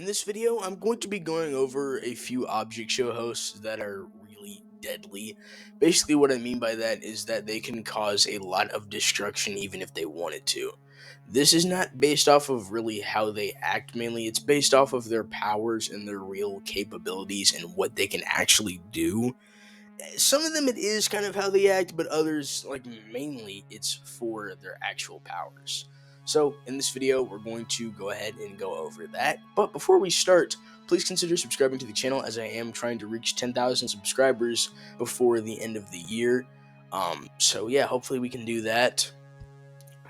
In this video, I'm going to be going over a few object show hosts that are really deadly. Basically, what I mean by that is that they can cause a lot of destruction even if they wanted to. This is not based off of really how they act mainly, it's based off of their powers and their real capabilities and what they can actually do. Some of them it is kind of how they act, but others, like mainly, it's for their actual powers. So, in this video, we're going to go ahead and go over that. But before we start, please consider subscribing to the channel as I am trying to reach 10,000 subscribers before the end of the year. So yeah, hopefully we can do that.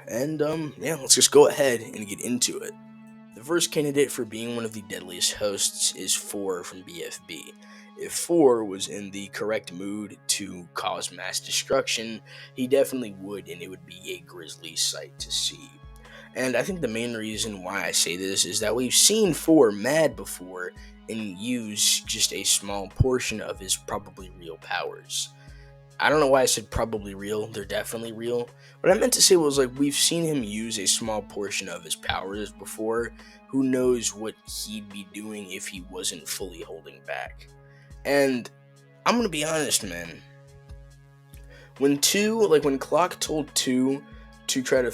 And yeah, let's just go ahead and get into it. The first candidate for being one of the deadliest hosts is 4 from BFB. If 4 was in the correct mood to cause mass destruction, he definitely would, and it would be a grisly sight to see. And I think the main reason why I say this is that we've seen 4 mad before and use just a small portion of his probably real powers. I don't know why I said probably real, they're definitely real. What I meant to say was, like, we've seen him use a small portion of his powers before. Who knows what he'd be doing if he wasn't fully holding back. And I'm gonna be honest, man. When Clock told 2 to try to,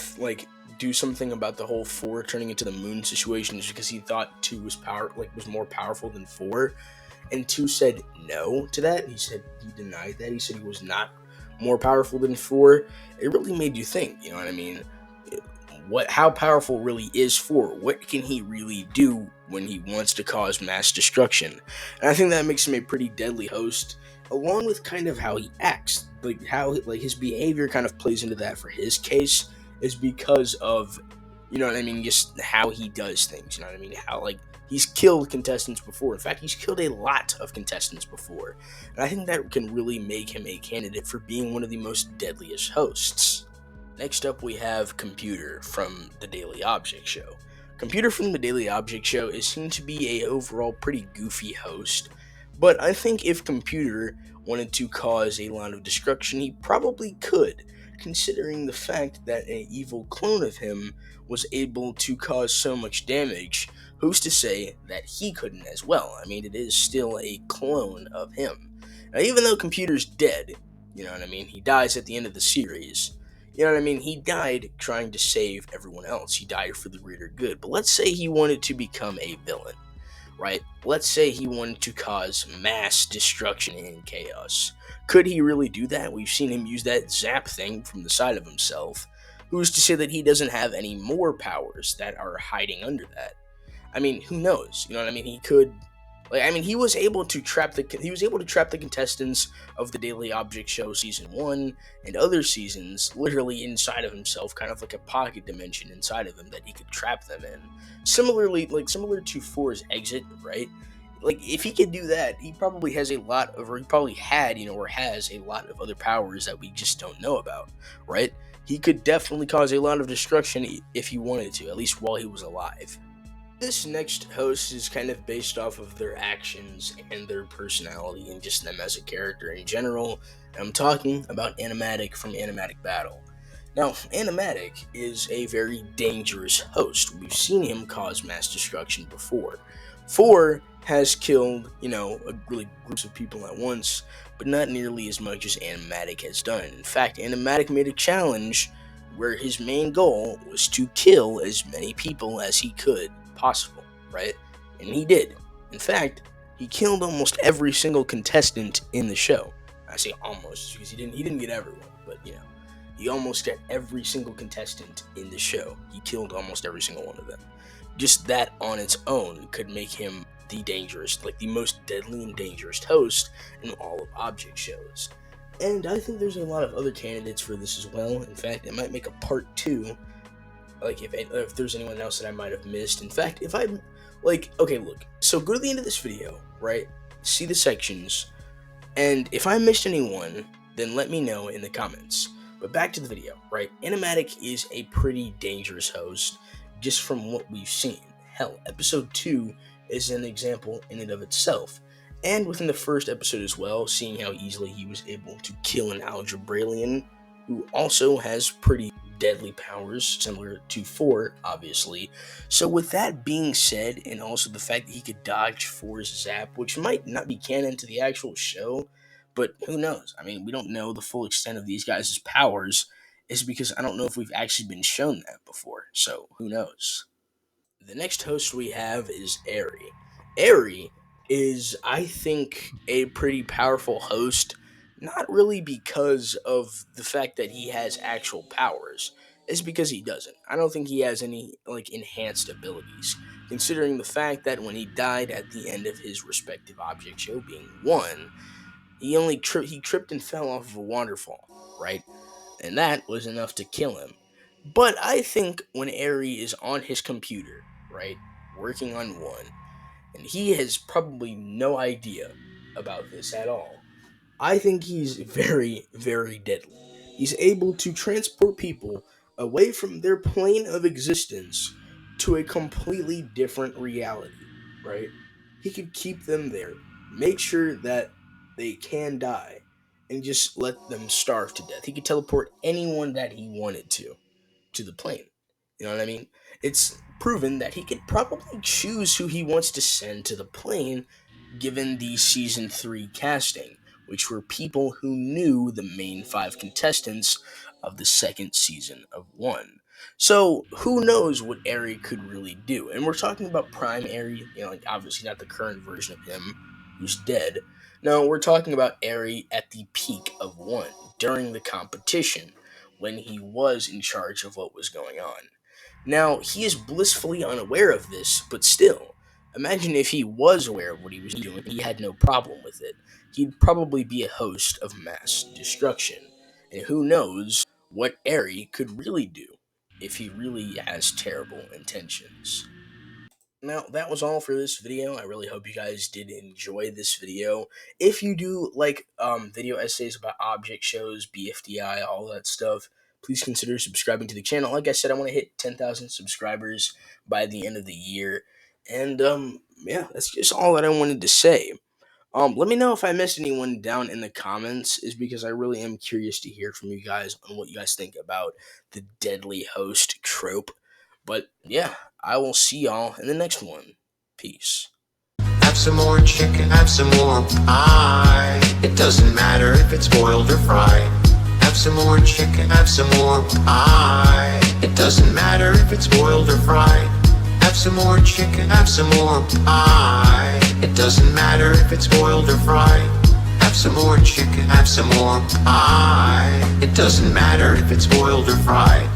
do something about the whole 4 turning into the moon situation just because he thought 2 was more powerful than 4, and 2 said no to that. He denied that. He said he was not more powerful than 4. It really made you think, you know what I mean? How powerful really is 4? What can he really do when he wants to cause mass destruction? And I think that makes him a pretty deadly host, along with kind of how he acts. His behavior kind of plays into that for his case, is because of, you know what I mean, just how he does things, you know what I mean? How, he's killed contestants before. In fact, he's killed a lot of contestants before. And I think that can really make him a candidate for being one of the most deadliest hosts. Next up, we have Computer from the Daily Object Show. Computer from the Daily Object Show is seen to be a overall pretty goofy host, but I think if Computer wanted to cause a lot of destruction, he probably could, considering the fact that an evil clone of him was able to cause so much damage. Who's to say that he couldn't as well? I mean, it is still a clone of him. Now, even though Computer's dead, you know what I mean, he dies at the end of the series. You know what I mean? He died trying to save everyone else. He died for the greater good. But let's say he wanted to become a villain, right? Let's say he wanted to cause mass destruction and chaos. Could he really do that? We've seen him use that zap thing from the side of himself. Who's to say that he doesn't have any more powers that are hiding under that? I mean, who knows? You know what I mean? He could, he was able to trap the contestants of the Daily Object Show season 1 and other seasons literally inside of himself, kind of like a pocket dimension inside of him that he could trap them in. Similar to 4's exit, right? If he could do that, he probably has or has a lot of other powers that we just don't know about, right? He could definitely cause a lot of destruction if he wanted to, at least while he was alive. This next host is kind of based off of their actions and their personality and just them as a character in general. I'm talking about Animatic from Animatic Battle. Now, Animatic is a very dangerous host. We've seen him cause mass destruction before. 4 has killed, groups of people at once, but not nearly as much as Animatic has done. In fact, Animatic made a challenge where his main goal was to kill as many people as he could possible, right? And he did. In fact, he killed almost every single contestant in the show. I say almost because he didn't get everyone, but he almost got every single contestant in the show. He killed almost every single one of them. Just that on its own could make him the most deadly and dangerous host in all of object shows. And I think there's a lot of other candidates for this as well. In fact, it might make a part 2. If there's anyone else that I might have missed. In fact, if I'm okay, look. So go to the end of this video, right? See the sections, and if I missed anyone, then let me know in the comments. But back to the video, right? Animatic is a pretty dangerous host, just from what we've seen. Hell, episode 2 is an example in and of itself. And within the first episode as well, seeing how easily he was able to kill an Algebraian who also has pretty deadly powers, similar to 4, obviously. So with that being said, and also the fact that he could dodge 4's zap, which might not be canon to the actual show, but who knows? I mean, we don't know the full extent of these guys' powers, is because I don't know if we've actually been shown that before, so who knows? The next host we have is Airy. Airy is, I think, a pretty powerful host, not really because of the fact that he has actual powers. It's because he doesn't. I don't think he has any like enhanced abilities, considering the fact that when he died at the end of his respective object show, being 1, he tripped and fell off of a waterfall, right? And that was enough to kill him. But I think when Airy is on his computer, right, working on 1, and he has probably no idea about this at all, I think he's very, very deadly. He's able to transport people away from their plane of existence to a completely different reality, right? He could keep them there, make sure that they can die, and just let them starve to death. He could teleport anyone that he wanted to the plane. You know what I mean? It's proven that he could probably choose who he wants to send to the plane given the season 3 casting, which were people who knew the main 5 contestants of the second season of 1. So who knows what Airy could really do? And we're talking about Prime Airy, like obviously not the current version of him who's dead. No, we're talking about Airy at the peak of 1 during the competition when he was in charge of what was going on. Now, he is blissfully unaware of this, but still, imagine if he was aware of what he was doing and he had no problem with it. He'd probably be a host of mass destruction. And who knows what Airy could really do if he really has terrible intentions. Now, that was all for this video. I really hope you guys did enjoy this video. If you do like video essays about object shows, BFDI, all that stuff, please consider subscribing to the channel. Like I said, I want to hit 10,000 subscribers by the end of the year. And yeah, that's just all that I wanted to say. Let me know if I missed anyone down in the comments, is because I really am curious to hear from you guys on what you guys think about the deadly host trope. But yeah, I will see y'all in the next one. Peace. Have some more chicken, have some more pie. It doesn't matter if it's boiled or fried. Have some more chicken, have some more pie. It doesn't matter if it's boiled or fried. Have some more chicken, have some more pie. It doesn't matter if it's boiled or fried. Have some more chicken, have some more pie. It doesn't matter if it's boiled or fried.